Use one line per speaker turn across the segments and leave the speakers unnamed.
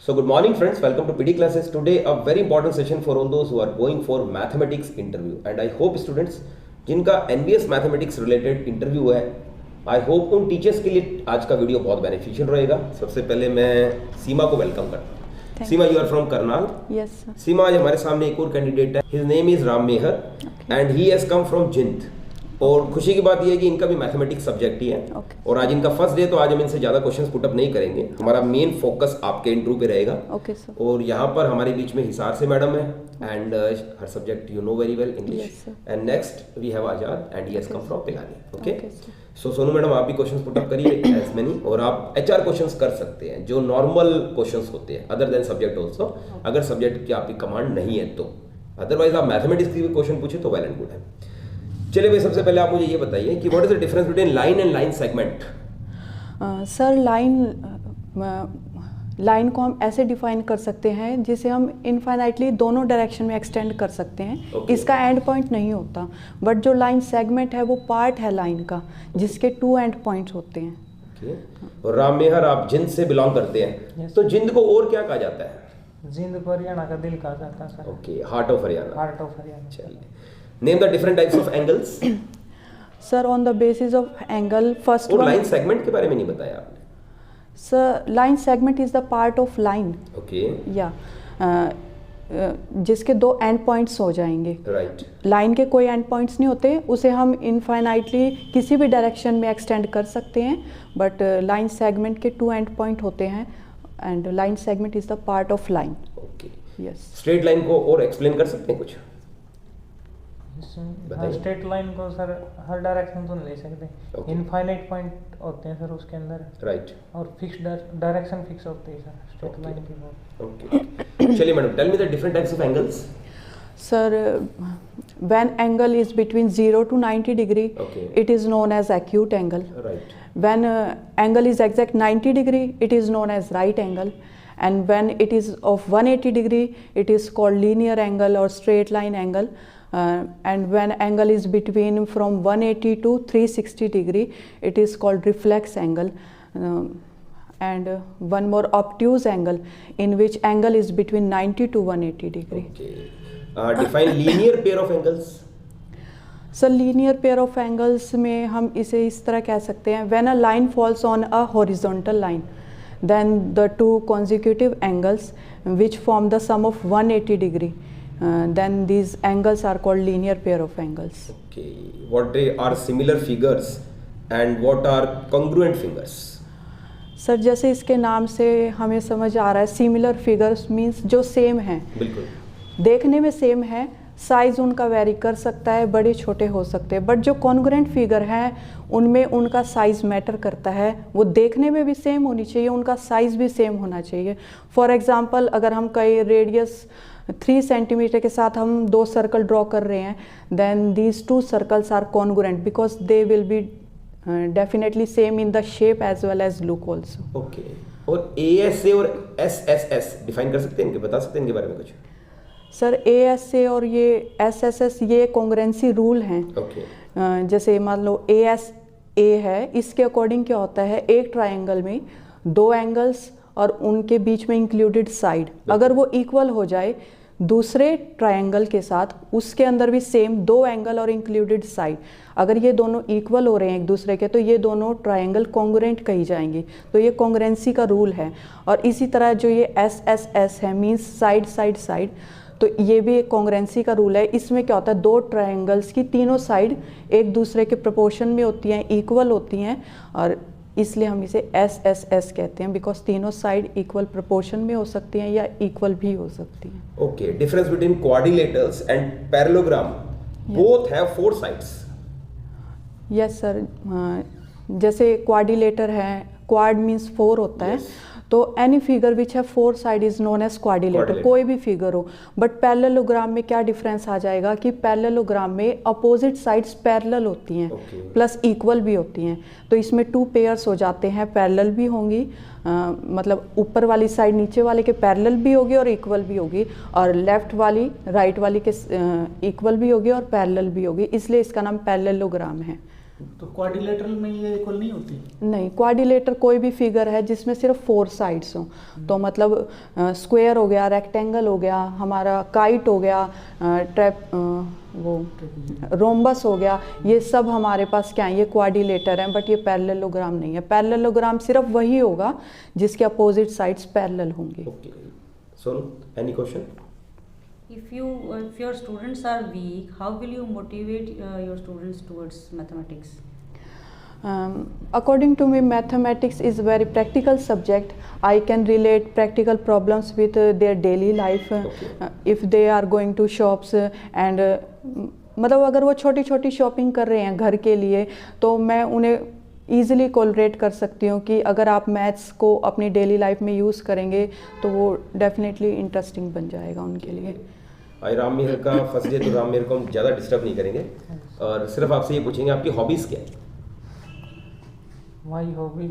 So good morning friends, welcome to PD classes. Today a very important session for all those who are going for mathematics interview and I hope students जिनका NBS mathematics related interview है, I hope उन teachers के लिए आज का video बहुत beneficial रहेगा। सबसे पहले मैं सीमा को वेलकम करता हूँ। Seema, you are from Karnal.
Yes sir.
Seema, आज हमारे सामने एक और कैंडिडेट है, his name is Ram Meher and he has come from Jind. और खुशी की बात यह है कि इनका भी मैथमेटिक्स सब्जेक्ट ही है। और आज इनका फर्स्ट डे, तो आज हम इनसे ज़्यादा क्वेश्चंस पुटअप नहीं करेंगे। हमारा मेन फोकस आपके इंटरव्यू पे रहेगा।
सर।
और यहाँ पर हमारे बीच में हिसार से मैडम है and her subject you know very well English. And next we have Azad and he has come from Pilani. Okay, so Sonu madam, आप भी क्वेश्चंस पुटअप करिए एज मेनी, और आप एचआर क्वेश्चंस कर सकते हैं जो नॉर्मल क्वेश्चंस होते हैं अदर देन सब्जेक्ट ऑल्सो, अगर सब्जेक्ट की आपकी कमांड नहीं है तो। अदरवाइज आप मैथमेटिक्स की भी क्वेश्चन पूछे तो वेल एंड गुड है। चलिए भाई, सबसे पहले आप मुझे ये बताइए कि what is the difference between line and line segment.
Sir, line को हम ऐसे डिफाइन कर सकते हैं जिसे हम इनफाइनाइटली दोनों डायरेक्शन में एक्सटेंड कर सकते हैं। इसका एंड पॉइंट नहीं होता, बट जो लाइन सेगमेंट है वो पार्ट है लाइन का जिसके 2 एंड पॉइंट्स होते हैं।
और राम मेहर, आप जिंद से बिलोंग करते हैं, तो जिंद को और क्या कहा जाता है?
जिंद को हरियाणा का दिल कहा जाता है sir.
Okay, heart of Haryana.
Heart of Haryana.
चलिए, name the different types of angles.
Sir, on the basis of angle, first
और लाइन सेगमेंट के बारे में नहीं बताया आपने।
Sir, line segment is the part of line.
Okay,
या जिसके 2 एंड पॉइंट्स हो जाएंगे।
राइट।
लाइन के कोई एंड पॉइंट्स नहीं होते, उसे हम इनफाइनाइटली किसी भी डायरेक्शन में एक्सटेंड कर सकते हैं, बट लाइन सेगमेंट के 2 एंड पॉइंट होते हैं and line segment is the part of line.
Okay,
yes.
Straight line को और एक्सप्लेन कर सकते हैं कुछ?
स्ट्रेट लाइन को सर हर डायरेक्शन तो नहीं ले सकते। इनफाइनाइट पॉइंट होते हैं सर उसके अंदर।
राइट।
और फिक्स डायरेक्शन फिक्स होती है सर स्ट्रेट लाइन की।
ओके, चलिए madam, tell me the different types of angles.
Sir, when angle is between 0 to 90 degree, it is known as acute angle.
Right.
When angle is exact 90 degree, it is known as right angle. And when it is of 180 degree, it is called linear angle or straight line angle. And when angle is between from 180 to 360 degree, it is called reflex angle. And one more obtuse angle, in which angle is between 90 to 180 degree.
Okay. Define linear pair of angles.
Sir, linear pair of angles में हम इसे इस तरह कह सकते हैं, when a line falls on a horizontal line, then the 2 consecutive angles which form the sum of 180 degree, then these angles are called linear pair of angles.
Okay, what are similar figures and what are congruent figures?
Sir, जैसे इसके नाम से हमें समझ आ रहा है, similar figures means जो same हैं,
बिल्कुल
देखने में सेम है, साइज उनका वेरी कर सकता है, बड़े छोटे हो सकते हैं, बट जो कॉन्ग्रुएंट फिगर हैं उनमें उनका साइज मैटर करता है। वो देखने में भी सेम होनी चाहिए, उनका साइज भी सेम होना चाहिए। फॉर एग्जांपल, अगर हम कई रेडियस 3 सेंटीमीटर के साथ हम 2 सर्कल ड्रॉ कर रहे हैं, then these 2 circles are congruent because they will be definitely same in the shape as well as look also.
Okay, और ASA और SSS डिफाइन कर सकते हैं, इनके बता सकते हैं इनके बारे में कुछ?
सर, ASA और ये SSS ये कॉन्ग्रुएंसी रूल हैं। जैसे मान लो ASA है, इसके अकॉर्डिंग क्या होता है, एक ट्रायंगल में 2 एंगल्स और उनके बीच में इंक्लूडेड साइड अगर वो इक्वल हो जाए दूसरे ट्रायंगल के साथ, उसके अंदर भी सेम 2 एंगल और इंक्लूडेड साइड, अगर ये दोनों इक्वल हो रहे हैं एक दूसरे के, तो ये दोनों ट्रायंगल कॉन्ग्रुएंट कही जाएंगी। तो ये कॉन्ग्रुएंसी का रूल है। और इसी तरह जो ये SSS है, मीन्स साइड साइड साइड, तो ये भी एक कॉन्ग्रुएंसी का रूल है। इसमें क्या होता है, 2 ट्रायंगल्स की तीनों साइड एक दूसरे के प्रोपोर्शन में होती हैं, इक्वल होती हैं, और इसलिए हम इसे SSS कहते हैं, बिकॉज तीनों साइड इक्वल प्रोपोर्शन में हो सकती हैं या इक्वल भी हो सकती हैं।
Okay, difference between quadrilaterals and parallelogram, both have 4 sides.
Yes sir, जैसे क्वाड्रिलेटर है, क्वाड मीन्स 4 होता है, तो एनी फिगर विच है 4 side is known as quadrilateral, कोई भी फिगर हो। बट पैरेललोग्राम में क्या डिफरेंस आ जाएगा कि पैरेललोग्राम में अपोजिट साइड्स पैरेलल होती हैं, प्लस इक्वल भी होती हैं। तो इसमें 2 पेयर्स हो जाते हैं, पैरेलल भी होंगी, मतलब ऊपर वाली साइड नीचे वाले के पैरेलल भी होगी और इक्वल भी होगी, और लेफ्ट वाली राइट वाली के इक्वल भी होगी और पैरेलल भी होगी, इसलिए इसका नाम पैरेललोग्राम है।
तो क्वाड्रिलेटरल में ये इक्वल नहीं होती?
नहीं, क्वाड्रिलेटर कोई भी फिगर है जिसमें सिर्फ 4 साइड्स हों, तो मतलब स्क्वायर हो गया, रेक्टेंगल हो गया, हमारा काइट हो गया, वो रोम्बस हो गया, ये सब हमारे पास क्या है, ये क्वाड्रिलेटर हैं, बट ये पैरेललोग्राम नहीं है। पैरेललोग्राम सिर्फ वही होगा जिसके अपोजिट साइड्स पैरेलल होंगे।
Okay, so any question?
If your students are weak, how will you motivate your students towards mathematics?
According to me, mathematics is a very practical subject. I can relate practical problems with their daily life. If they are going to shops and मतलब अगर वो छोटी छोटी shopping कर रहे हैं घर के लिए, तो मैं उन्हें ईज़िली कोलरेट कर सकती हूँ कि अगर आप मैथ्स को अपनी डेली लाइफ में यूज़ करेंगे तो वो डेफिनेटली इंटरेस्टिंग बन जाएगा उनके लिए।
आज राम मेहर का फर्स्ट डे, तो राम मेहर को हम ज़्यादा डिस्टर्ब नहीं करेंगे और सिर्फ आपसे ये पूछेंगे आपकी हॉबीज़ क्या है?
माई हॉबी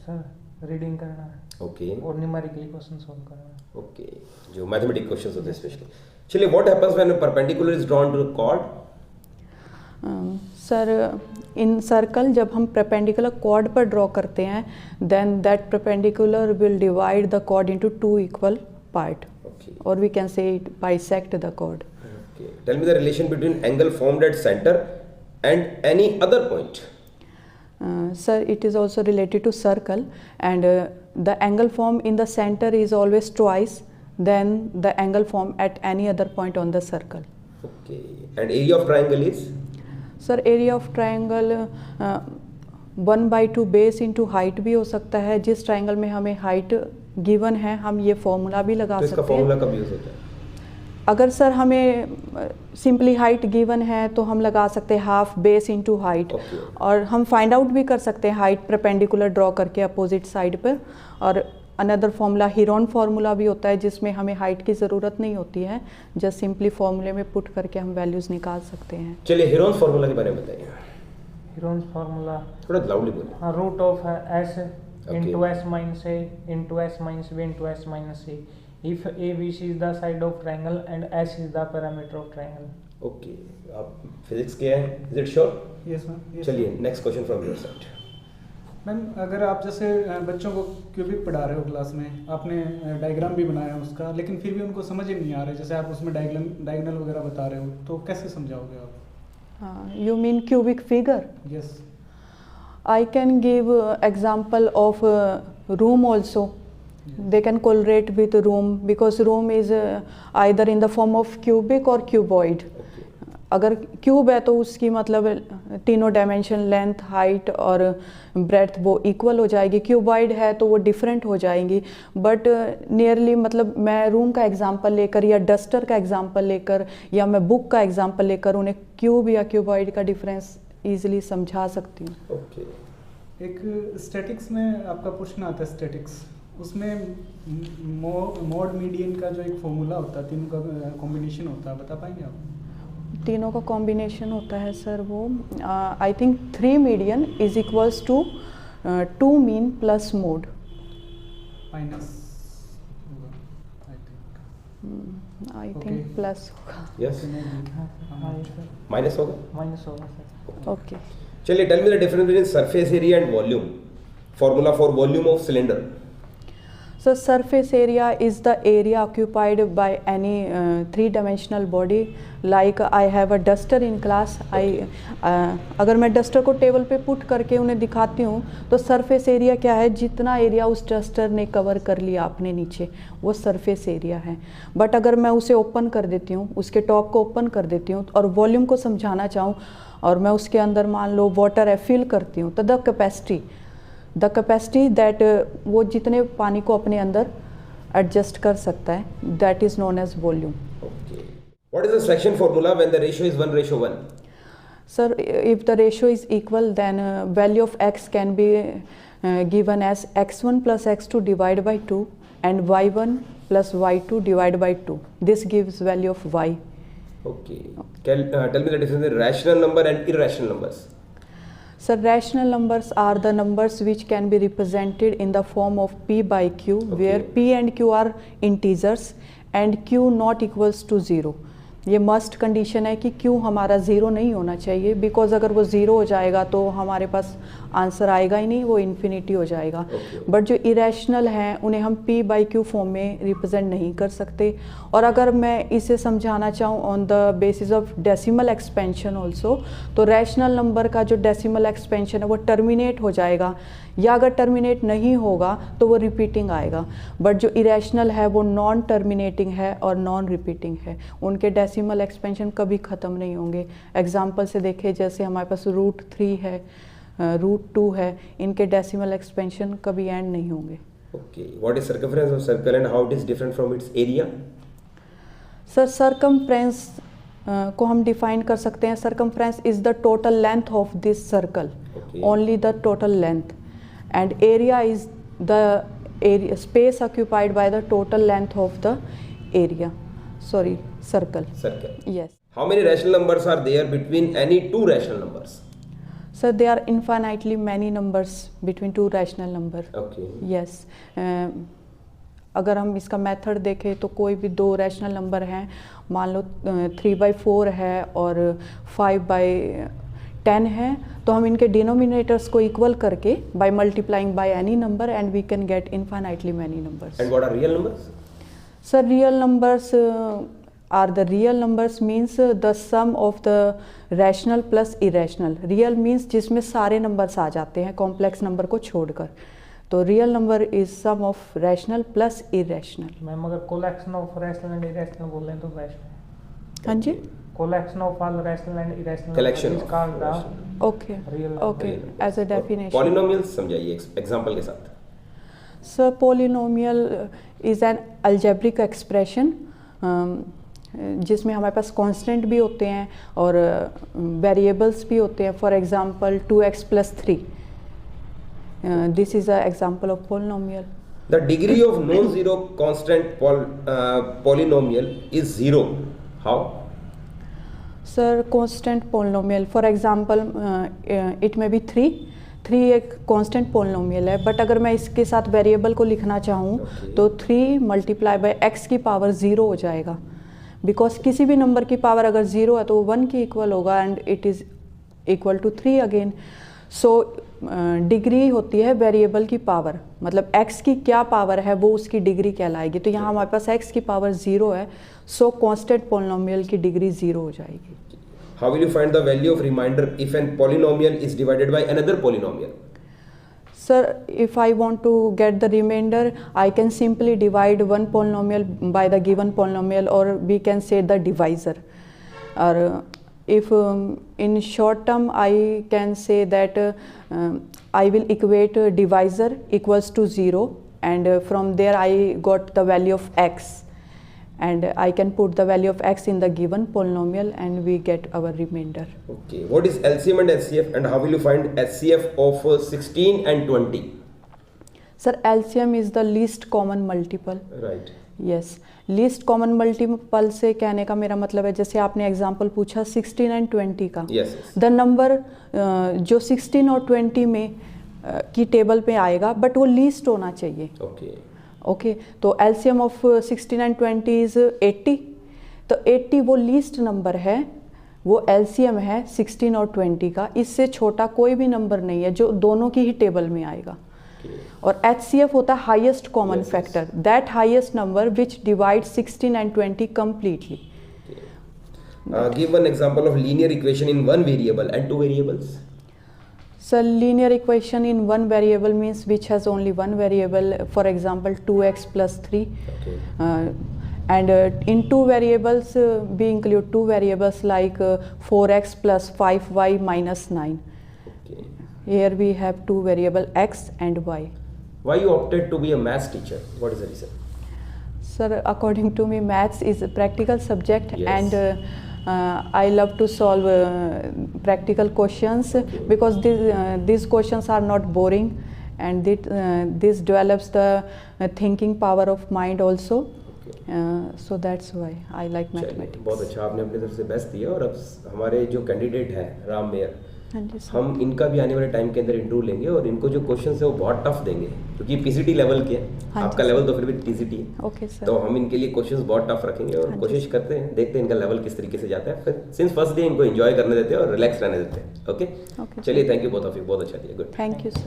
सर रीडिंग करना है,
ओके,
और न्यूमेरिकली क्वेश्चन सॉल्व करना है।
ओके, जो मैथमेटिक क्वेश्चंस होते हैं स्पेशली। चलिए, what happens when a perpendicular is drawn to chord?
Sir, in circle जब हम परपेंडिकुलर कॉर्ड पर ड्रॉ करते हैं, then that perpendicular will divide the chord into 2 equal part, और we can say it bisect the chord.
Okay, tell me the relation between angle formed at centre and any other point.
Sir, it is also related to circle, and the angle formed in the center is always twice than the angle formed at any other point on the circle.
Okay, and area of triangle is?
Sir, area of triangle 1/2 base into height भी हो सकता है। जिस triangle में हमें height given है, हम ये फॉर्मूला भी लगा सकते हैं।
तो इसका फॉर्मूला कब यूज होता है?
अगर सर हमें सिंपली हाइट गिवन है तो हम लगा सकते हैं हाफ बेस इनटू हाइट, और हम फाइंड आउट भी कर सकते हैं हाइट परपेंडिकुलर ड्रॉ करके अपोजिट साइड पर। और अनदर फॉर्मूला हीरोन फार्मूला भी होता है जिसमें हमें हाइट की ज़रूरत नहीं होती है, जस्ट सिंपली फॉर्मूले में पुट करके हम वैल्यूज़ निकाल सकते हैं।
चलिए, हीरोन फार्मूला के बारे में बताइए।
हीरोन फार्मूला
थोड़ा लाउडली बोलिए।
हाँ, root of S into S minus A into S minus B into S minus A if ABC is the side of triangle and S is the parameter of triangle.
Okay, आप physics के हैं, is it sure?
Yes ma'am.
चलिए, next question from your side.
Ma'am, अगर आप जैसे बच्चों को cubic पढ़ा रहे हो क्लास में, आपने डायग्राम भी बनाया है उसका, लेकिन फिर भी उनको समझ ही नहीं आ रहा है, जैसे आप उसमें डायगोनल वगैरह बता रहे हो, तो कैसे समझाओगे आप?
You mean cubic figure?
Yes.
I can give example of room also. They can correlate with room because room is either in the form of cubic or cuboid. अगर क्यूब है तो उसकी मतलब तीनों डायमेंशन लेंथ, हाइट और breadth वो equal हो जाएगी। क्यूबॉइड है तो वो डिफरेंट हो जाएंगी, बट नियरली मतलब मैं रूम का एग्जांपल लेकर या डस्टर का एग्जांपल लेकर या मैं बुक का एग्जांपल लेकर उन्हें क्यूब या क्यूबॉइड का डिफरेंस ईजिली समझा सकती हूँ।
ओके,
एक स्टैटिक्स में आपका प्रश्न आता है, स्टैटिक्स उसमें मोड मीडियन का जो एक फॉर्मूला होता है, तीनों का कॉम्बिनेशन होता है, बता पाएंगे आप?
तीनों का कॉम्बिनेशन होता है सर, वो I think 3 median is equals to 2 mean plus mode
minus
I think plus होगा।
यस,
माइनस
होगा?
माइनस होगा सर।
ओके,
चलिए, tell me the difference between surface area and volume. Formula for volume of cylinder.
So surface area is the area occupied by any 3-dimensional body. Like I have a duster in class. अगर मैं duster को table पे put करके उन्हें दिखाती हूँ तो surface area क्या है, जितना एरिया उस डस्टर ने कवर कर लिया अपने नीचे, वो सरफेस एरिया है। बट अगर मैं उसे ओपन कर देती हूँ, उसके टॉप को ओपन कर देती हूँ और वॉल्यूम को समझाना चाहूँ और मैं उसके अंदर मान लो वाटर है फिल करती हूँ, तो द कैपेसिटी दैट वो जितने पानी को अपने अंदर एडजस्ट कर सकता है, that is known as volume.
Okay, what is the fraction formula when the ratio is 1:1?
Sir, if the ratio is equal then value of x can be given as x1 plus x2 divided by 2 and y1 plus y2 divided by 2. This gives value of y.
Okay. Tell me the difference between rational number and irrational numbers.
So rational numbers are the numbers which can be represented in the form of p by q, where p and q are integers and q not equals to 0. ये must condition है कि क्यों हमारा zero नहीं होना चाहिए, because अगर वो ज़ीरो हो जाएगा तो हमारे पास आंसर आएगा ही नहीं, वो इन्फिनिटी हो जाएगा। बट जो इरेशनल हैं उन्हें हम p बाई क्यू फॉर्म में रिप्रेजेंट नहीं कर सकते। और अगर मैं इसे समझाना चाहूँ on the basis of decimal expansion also, तो रैशनल नंबर का जो डेसिमल एक्सपेंशन है वो टर्मिनेट हो जाएगा, या अगर टर्मिनेट नहीं होगा तो वो रिपीटिंग आएगा। बट जो इरेशनल है वो नॉन टर्मिनेटिंग है और नॉन रिपीटिंग है, उनके डेसिमल एक्सपेंशन कभी ख़त्म नहीं होंगे। एग्जांपल से देखें, जैसे हमारे पास √3 है, √2 है, इनके डेसिमल एक्सपेंशन कभी एंड नहीं होंगे।
Okay, what is circumference of circle and how it is different from its area?
Sir circumference को हम डिफाइन कर सकते हैं, circumference is the total length of this circle, only the total length, and area is the area space occupied by the total length of the area, circle. Yes.
How many rational numbers are there between any two rational numbers?
So there are infinitely many numbers between two rational number.
Okay.
Yes. अगर हम इसका method देखें तो कोई भी दो rational number हैं, मान लो 3/4 है और 5/10 है, तो हम इनके डिनोमिनेटर्स को इक्वल करके by multiplying by any number and we can get infinitely many numbers.
And what are real numbers?
Sir real numbers are the real numbers means the sum of the rational plus irrational. Real means जिसमें सारे numbers आ जाते हैं complex number को छोड़कर, तो real number is sum of rational plus irrational.
Ma'am अगर collection of rational and irrational बोल रहे हैं तो रैशनल।
हाँ जी,
collection of all rational and irrational
Collection
is
of
called the
okay
real
okay as a definition.
Polynomials समझाइए example के साथ।
Sir polynomial is an algebraic expression जिसमें हमारे पास कांस्टेंट भी होते हैं और वेरिएबल्स भी होते हैं। For example 2x + 3, this is a example of polynomial.
The degree of non-zero constant polynomial is 0. How?
Sir constant polynomial for example it में बी 3 एक कांस्टेंट पॉलिनोमियल है, बट अगर मैं इसके साथ वेरिएबल को लिखना चाहूँ तो 3 × x की पावर 0 हो जाएगा, बिकॉज किसी भी नंबर की पावर अगर 0 है तो वो 1 की इक्वल होगा and it is equal to 3 again. So degree होती है वेरिएबल की पावर, मतलब x की क्या पावर है वो उसकी डिग्री कहलाएगी। तो यहाँ हमारे पास x की पावर 0 है, सो कांस्टेंट पॉलिनोमियल की डिग्री 0 हो जाएगी।
How will you find the value of remainder if an polynomial is divided by another polynomial?
Sir, if I want to get the remainder, I can simply divide one polynomial by the given polynomial, or we can say the divisor. Or if in short term I can say that I will equate divisor equals to 0, and from there I got the value of x, and I can put the value of x in the given polynomial and we get our remainder.
Okay, what is LCM and HCF and how will you find HCF of 16 and 20?
Sir, LCM is the least common multiple.
Right.
Yes, least common multiple से कहने का मेरा मतलब है, जैसे आपने example पूछा 16 and 20 का।
Yes, yes.
द नंबर जो 16 और 20 में की टेबल पे आएगा बट वो लीस्ट होना चाहिए।
Okay.
ओके तो एलसीएम ऑफ 16 एंड 20 इज़ 80, तो 80 वो लीस्ट नंबर है, वो एलसीएम है 16 और 20 का, इससे छोटा कोई भी नंबर नहीं है जो दोनों की ही टेबल में आएगा। और एचसीएफ होता है highest common factor, that highest number which divide 16 and 20 completely.
Give one example of linear equation in one variable and two variables.
So linear equation in one variable means which has only one variable, for example 2x + 3.
Okay.
And in two variables we include two variables like 4x + 5y - 9.
Okay.
Here we have two variable x and y.
Why you opted to be a maths teacher? What is the reason?
Sir, according to me maths is a practical subject.
Yes.
And I love to solve practical questions, because these questions are not boring, and this develops the thinking power of mind also. So that's why I like mathematics.
बहुत अच्छा, आपने अपनी तरफ से best दिया। और अब हमारे जो कैंडिडेट हैं राम मेयर,
हाँ जी सर।
हम इनका भी आने वाले टाइम के अंदर इंटरव्यू लेंगे और इनको जो क्वेश्चन है वो बहुत टफ देंगे, क्योंकि पीसीटी लेवल के है।
हाँ
आपका
जी
लेवल तो फिर भी टीसीटी है।
Okay sir.
तो हम इनके लिए क्वेश्चंस बहुत टफ रखेंगे और
हाँ जी
कोशिश करते हैं, देखते हैं इनका लेवल किस तरीके से जाता है। फिर सिंस फर्स्ट डे इनको एंजॉय करने देते हैं और रिलैक्स रहने देते हैं। ओके,
ओके
चलिए, thank you both of you, बहुत अच्छा दिया, गुड।
Thank you sir.